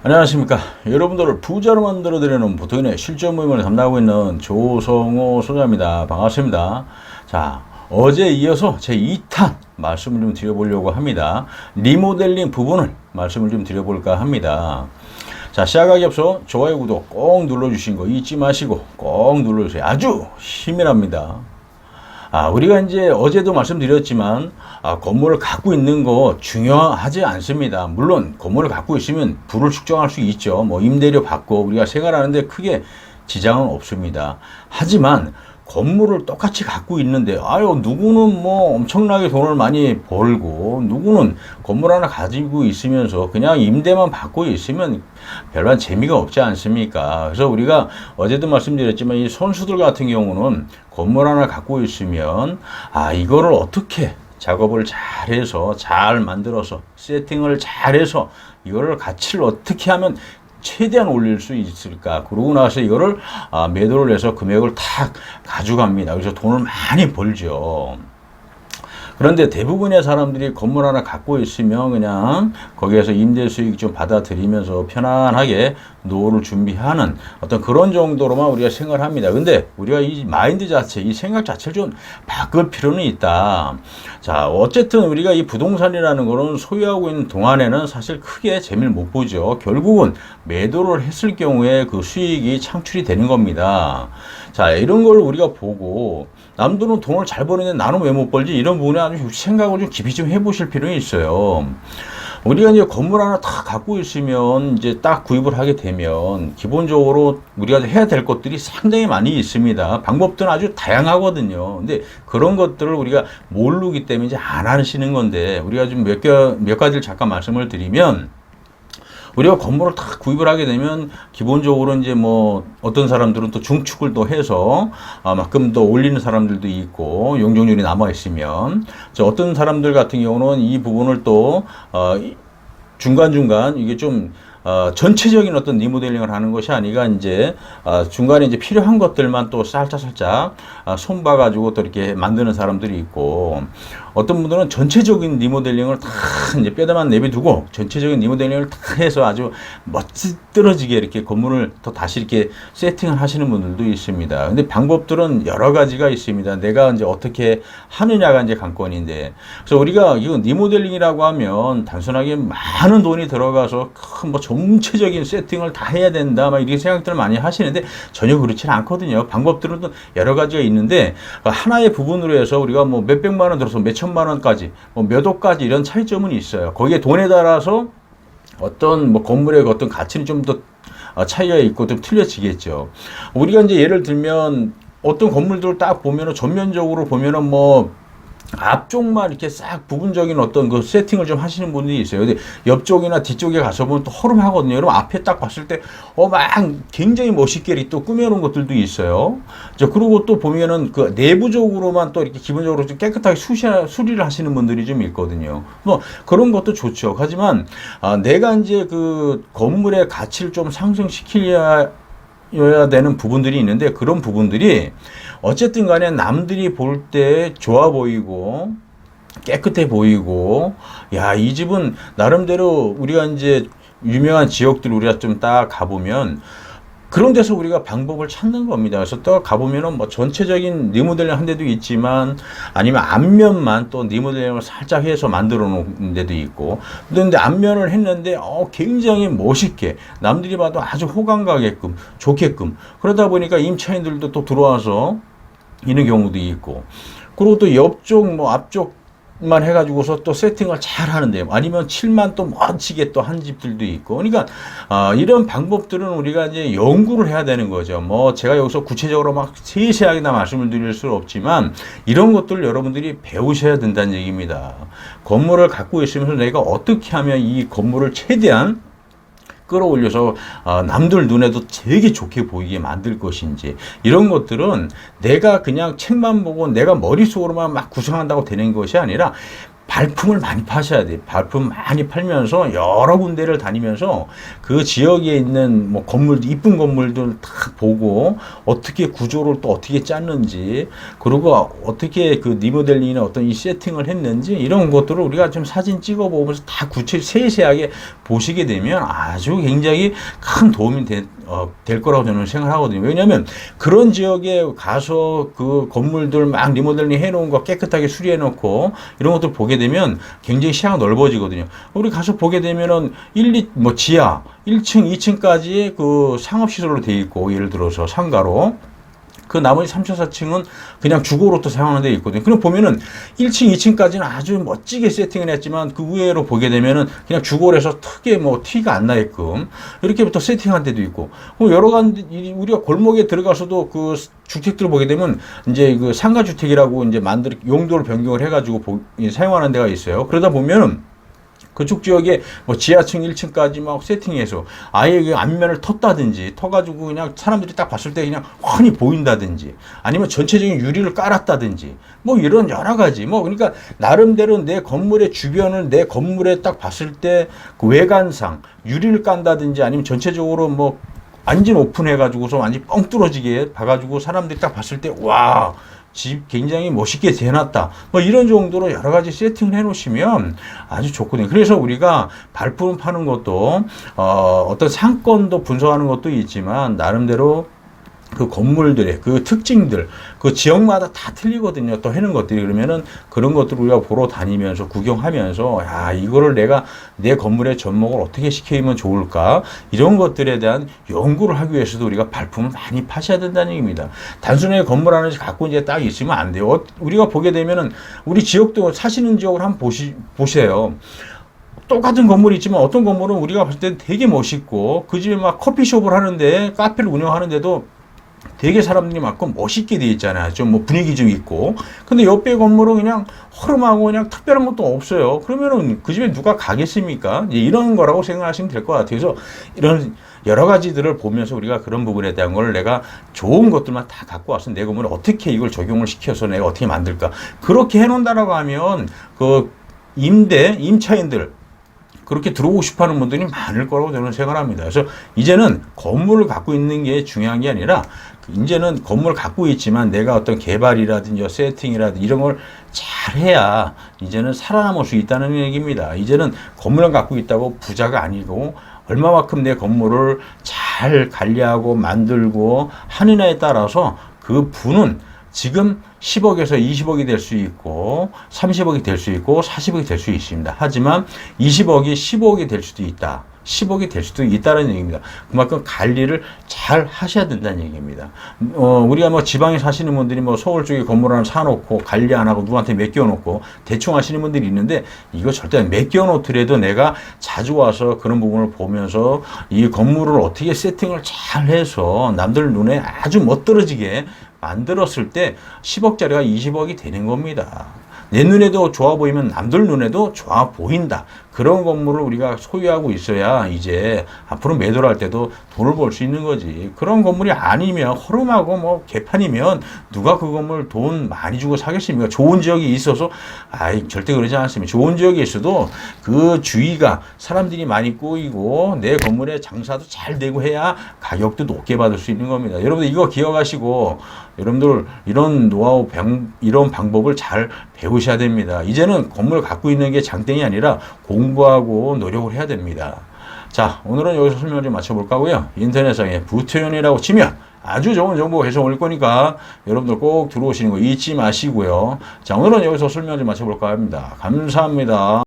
안녕하십니까. 여러분들을 부자로 만들어드리는 보통인의 실전 모임을 담당하고 있는 조성호 소장입니다. 반갑습니다. 자, 어제 이어서 제 2탄 말씀을 좀 드려보려고 합니다. 리모델링 부분을 말씀을 좀 드려볼까 합니다. 자, 시작하기 앞서 좋아요, 구독 꼭 눌러주신 거 잊지 마시고 꼭 눌러주세요. 아주 힘이 납니다. 우리가 이제 어제도 말씀드렸지만, 건물을 갖고 있는 거 중요하지 않습니다. 물론, 건물을 갖고 있으면 부를 축적할 수 있죠. 뭐, 임대료 받고 우리가 생활하는데 크게 지장은 없습니다. 하지만, 건물을 똑같이 갖고 있는데, 누구는 뭐 엄청나게 돈을 많이 벌고, 누구는 건물 하나 가지고 있으면서 그냥 임대만 받고 있으면 별반 재미가 없지 않습니까? 그래서 우리가 어제도 말씀드렸지만, 이 선수들 같은 경우는 건물 하나 갖고 있으면, 이거를 어떻게 작업을 잘해서, 잘 만들어서, 세팅을 잘해서, 이거를 가치를 어떻게 하면 최대한 올릴 수 있을까? 그러고 나서 이거를 매도를 해서 금액을 탁 가져갑니다. 그래서 돈을 많이 벌죠. 그런데 대부분의 사람들이 건물 하나 갖고 있으면 그냥 거기에서 임대 수익 좀 받아들이면서 편안하게 노후를 준비하는 어떤 그런 정도로만 우리가 생각을 합니다. 근데 우리가 이 마인드 자체, 이 생각 자체를 좀 바꿀 필요는 있다. 자, 어쨌든 우리가 이 부동산이라는 거는 소유하고 있는 동안에는 사실 크게 재미를 못 보죠. 결국은 매도를 했을 경우에 그 수익이 창출이 되는 겁니다. 자, 이런 걸 우리가 보고 남들은 돈을 잘 버는데 나는 왜 못 벌지? 이런 부분에 아주 생각을 좀 깊이 좀 해보실 필요는 있어요. 우리가 이제 건물 하나 다 갖고 있으면 이제 딱 구입을 하게 되면 기본적으로 우리가 해야 될 것들이 상당히 많이 있습니다. 방법들은 아주 다양하거든요. 근데 그런 것들을 우리가 모르기 때문에 이제 안 하시는 건데 우리가 좀 몇 가지를 잠깐 말씀을 드리면 우리가 건물을 다 구입을 하게 되면 기본적으로 이제 뭐 어떤 사람들은 또 중축을 또 해서 만큼 더 올리는 사람들도 있고 용적률이 남아 있으면 어떤 사람들 같은 경우는 이 부분을 또 중간중간 이게 좀 전체적인 어떤 리모델링을 하는 것이 아니라 이제 중간에 이제 필요한 것들만 또 살짝 손봐가지고 또 이렇게 만드는 사람들이 있고 어떤 분들은 전체적인 리모델링을 다 이제 뼈다만 내비두고 전체적인 리모델링을 다 해서 아주 멋지게 이렇게 건물을 또 다시 이렇게 세팅을 하시는 분들도 있습니다. 근데 방법들은 여러 가지가 있습니다. 내가 이제 어떻게 하느냐가 이제 관건인데 그래서 우리가 이거 리모델링이라고 하면 단순하게 많은 돈이 들어가서 큰 뭐 전체적인 세팅을 다 해야 된다 막 이렇게 생각들을 많이 하시는데 전혀 그렇지는 않거든요. 방법들은 여러 가지가 있는데 하나의 부분으로 해서 우리가 뭐 몇백만 원 들어서 몇천만 원까지 뭐 몇 억까지 이런 차이점은 있어요. 거기에 돈에 따라서 어떤 뭐 건물의 어떤 가치는 좀 더 차이가 있고 좀 틀려지겠죠. 우리가 이제 예를 들면 어떤 건물들을 딱 보면은 전면적으로 보면은 뭐 앞쪽만 이렇게 싹 부분적인 어떤 그 세팅을 좀 하시는 분들이 있어요. 근데 옆쪽이나 뒤쪽에 가서 보면 또 허름하거든요. 여러분 앞에 딱 봤을 때 막 굉장히 멋있게 또 꾸며놓은 것들도 있어요. 그리고 또 보면은 그 내부적으로만 또 이렇게 기본적으로 좀 깨끗하게 수리를 하시는 분들이 좀 있거든요. 뭐 그런 것도 좋죠. 하지만 내가 이제 그 건물의 가치를 좀 상승시키려야 되는 부분들이 있는데 그런 부분들이 어쨌든 간에 남들이 볼 때 좋아 보이고 깨끗해 보이고 이 집은 나름대로 우리가 이제 유명한 지역들 우리가 좀 딱 가보면 그런 데서 우리가 방법을 찾는 겁니다. 그래서 또 가보면은 뭐 전체적인 리모델링 한 데도 있지만 아니면 앞면만 또 리모델링을 살짝 해서 만들어 놓은 데도 있고 그런데 앞면을 했는데 굉장히 멋있게 남들이 봐도 아주 호감 가게끔 좋게끔 그러다 보니까 임차인들도 또 들어와서 있는 경우도 있고 그리고 또 옆쪽 뭐 앞쪽만 해가지고서 또 세팅을 잘 하는데 아니면 칠만 또 멋지게 또 한 집들도 있고 그러니까 이런 방법들은 우리가 이제 연구를 해야 되는 거죠. 뭐 제가 여기서 구체적으로 막 세세하게 다 말씀을 드릴 수는 없지만 이런 것들을 여러분들이 배우셔야 된다는 얘기입니다. 건물을 갖고 있으면서 내가 어떻게 하면 이 건물을 최대한 끌어올려서 남들 눈에도 되게 좋게 보이게 만들 것인지 이런 것들은 내가 그냥 책만 보고 내가 머릿속으로만 막 구상한다고 되는 것이 아니라 발품을 많이 파셔야 돼요. 발품 많이 팔면서 여러 군데를 다니면서 그 지역에 있는 뭐 건물, 이쁜 건물들 다 보고 어떻게 구조를 또 어떻게 짰는지, 그리고 어떻게 그 리모델링이나 어떤 이 세팅을 했는지, 이런 것들을 우리가 좀 사진 찍어 보면서 다 세세하게 보시게 되면 아주 굉장히 큰 도움이 될 거라고 저는 생각하거든요. 왜냐하면 그런 지역에 가서 그 건물들 막 리모델링 해놓은 거 깨끗하게 수리해 놓고 이런 것들 보게 되면 굉장히 시야가 넓어지거든요. 우리 가서 보게 되면은 뭐 지하 1층, 2층까지 그 상업시설로 돼 있고, 예를 들어서 상가로. 그 나머지 3층, 4층은 그냥 주거로 또 사용하는 데 있거든요. 그럼 보면은 1층, 2층까지는 아주 멋지게 세팅을 했지만 그 위에로 보게 되면은 그냥 주거로 해서 크게 뭐 티가 안 나게끔 이렇게부터 세팅한 데도 있고, 여러 가지 우리가 골목에 들어가서도 그 주택들을 보게 되면 이제 그 상가주택이라고 이제 용도를 변경을 해가지고 사용하는 데가 있어요. 그러다 보면은 그쪽 지역에 뭐 지하층 1층까지 막 세팅해서 아예 그 앞면을 텄다든지, 터가지고 그냥 사람들이 딱 봤을 때 그냥 훤히 보인다든지, 아니면 전체적인 유리를 깔았다든지, 뭐 이런 여러 가지, 뭐 그러니까 나름대로 내 건물의 주변을 내 건물에 딱 봤을 때 그 외관상 유리를 깐다든지, 아니면 전체적으로 뭐 완전 오픈해가지고서 완전 뻥 뚫어지게 봐가지고 사람들이 딱 봤을 때 와, 집 굉장히 멋있게 대놨다, 뭐 이런 정도로 여러 가지 세팅을 해 놓으시면 아주 좋거든요. 그래서 우리가 발품 파는 것도 어떤 상권도 분석하는 것도 있지만, 나름대로 그 건물들의 그 특징들, 그 지역마다 다 틀리거든요. 또 해놓은 것들이. 그러면은 그런 것들을 우리가 보러 다니면서 구경하면서, 야, 이거를 내가 내 건물의 접목을 어떻게 시키면 좋을까? 이런 것들에 대한 연구를 하기 위해서도 우리가 발품을 많이 파셔야 된다는 얘기입니다. 단순하게 건물 하나씩 갖고 이제 딱 있으면 안 돼요. 우리가 보게 되면은 우리 지역도, 사시는 지역을 한번 보세요. 똑같은 건물이 있지만 어떤 건물은 우리가 봤을 때 되게 멋있고, 그 집에 막 커피숍을 하는데, 카페를 운영하는데도 되게 사람들이 많고 멋있게 되어 있잖아요. 좀 뭐 분위기 좀 있고. 근데 옆에 건물은 그냥 허름하고 그냥 특별한 것도 없어요. 그러면은 그 집에 누가 가겠습니까? 이제 이런 거라고 생각하시면 될 것 같아요. 그래서 이런 여러 가지들을 보면서 우리가 그런 부분에 대한 걸, 내가 좋은 것들만 다 갖고 와서 내 건물에 어떻게 이걸 적용을 시켜서 내가 어떻게 만들까. 그렇게 해놓는다라고 하면 그 임차인들, 그렇게 들어오고 싶어 하는 분들이 많을 거라고 저는 생각합니다. 그래서 이제는 건물을 갖고 있는 게 중요한 게 아니라, 이제는 건물을 갖고 있지만 내가 어떤 개발이라든지 세팅이라든지 이런 걸 잘해야 이제는 살아남을 수 있다는 얘기입니다. 이제는 건물을 갖고 있다고 부자가 아니고, 얼마만큼 내 건물을 잘 관리하고 만들고 하느냐에 따라서 그 부는 지금 10억에서 20억이 될 수 있고, 30억이 될 수 있고, 40억이 될 수 있습니다. 하지만 20억이 15억이 될 수도 있다, 10억이 될 수도 있다는 얘기입니다. 그만큼 관리를 잘 하셔야 된다는 얘기입니다. 우리가 뭐 지방에 사시는 분들이 뭐 서울 쪽에 건물 하나 사놓고 관리 안 하고 누구한테 맡겨놓고 대충 하시는 분들이 있는데, 이거 절대 맡겨놓더라도 내가 자주 와서 그런 부분을 보면서 이 건물을 어떻게 세팅을 잘 해서 남들 눈에 아주 멋들어지게 만들었을 때 10억짜리가 20억이 되는 겁니다. 내 눈에도 좋아 보이면 남들 눈에도 좋아 보인다. 그런 건물을 우리가 소유하고 있어야 이제 앞으로 매도를 할 때도 돈을 벌 수 있는 거지. 그런 건물이 아니면 허름하고 뭐 개판이면 누가 그 건물 돈 많이 주고 사겠습니까? 좋은 지역이 있어서, 절대 그러지 않습니다. 좋은 지역에 있어도 그 주위가 사람들이 많이 꼬이고 내 건물에 장사도 잘 되고 해야 가격도 높게 받을 수 있는 겁니다. 여러분들 이거 기억하시고, 여러분들 이런 노하우, 이런 방법을 잘 배우셔야 됩니다. 이제는 건물 갖고 있는 게 장땡이 아니라 공부하고 노력을 해야 됩니다. 자, 오늘은 여기서 설명을 좀 마쳐볼까 하고요. 인터넷상에 부태연이라고 치면 아주 좋은 정보가 계속 올 거니까 여러분들 꼭 들어오시는 거 잊지 마시고요. 자, 오늘은 여기서 설명을 좀 마쳐볼까 합니다. 감사합니다.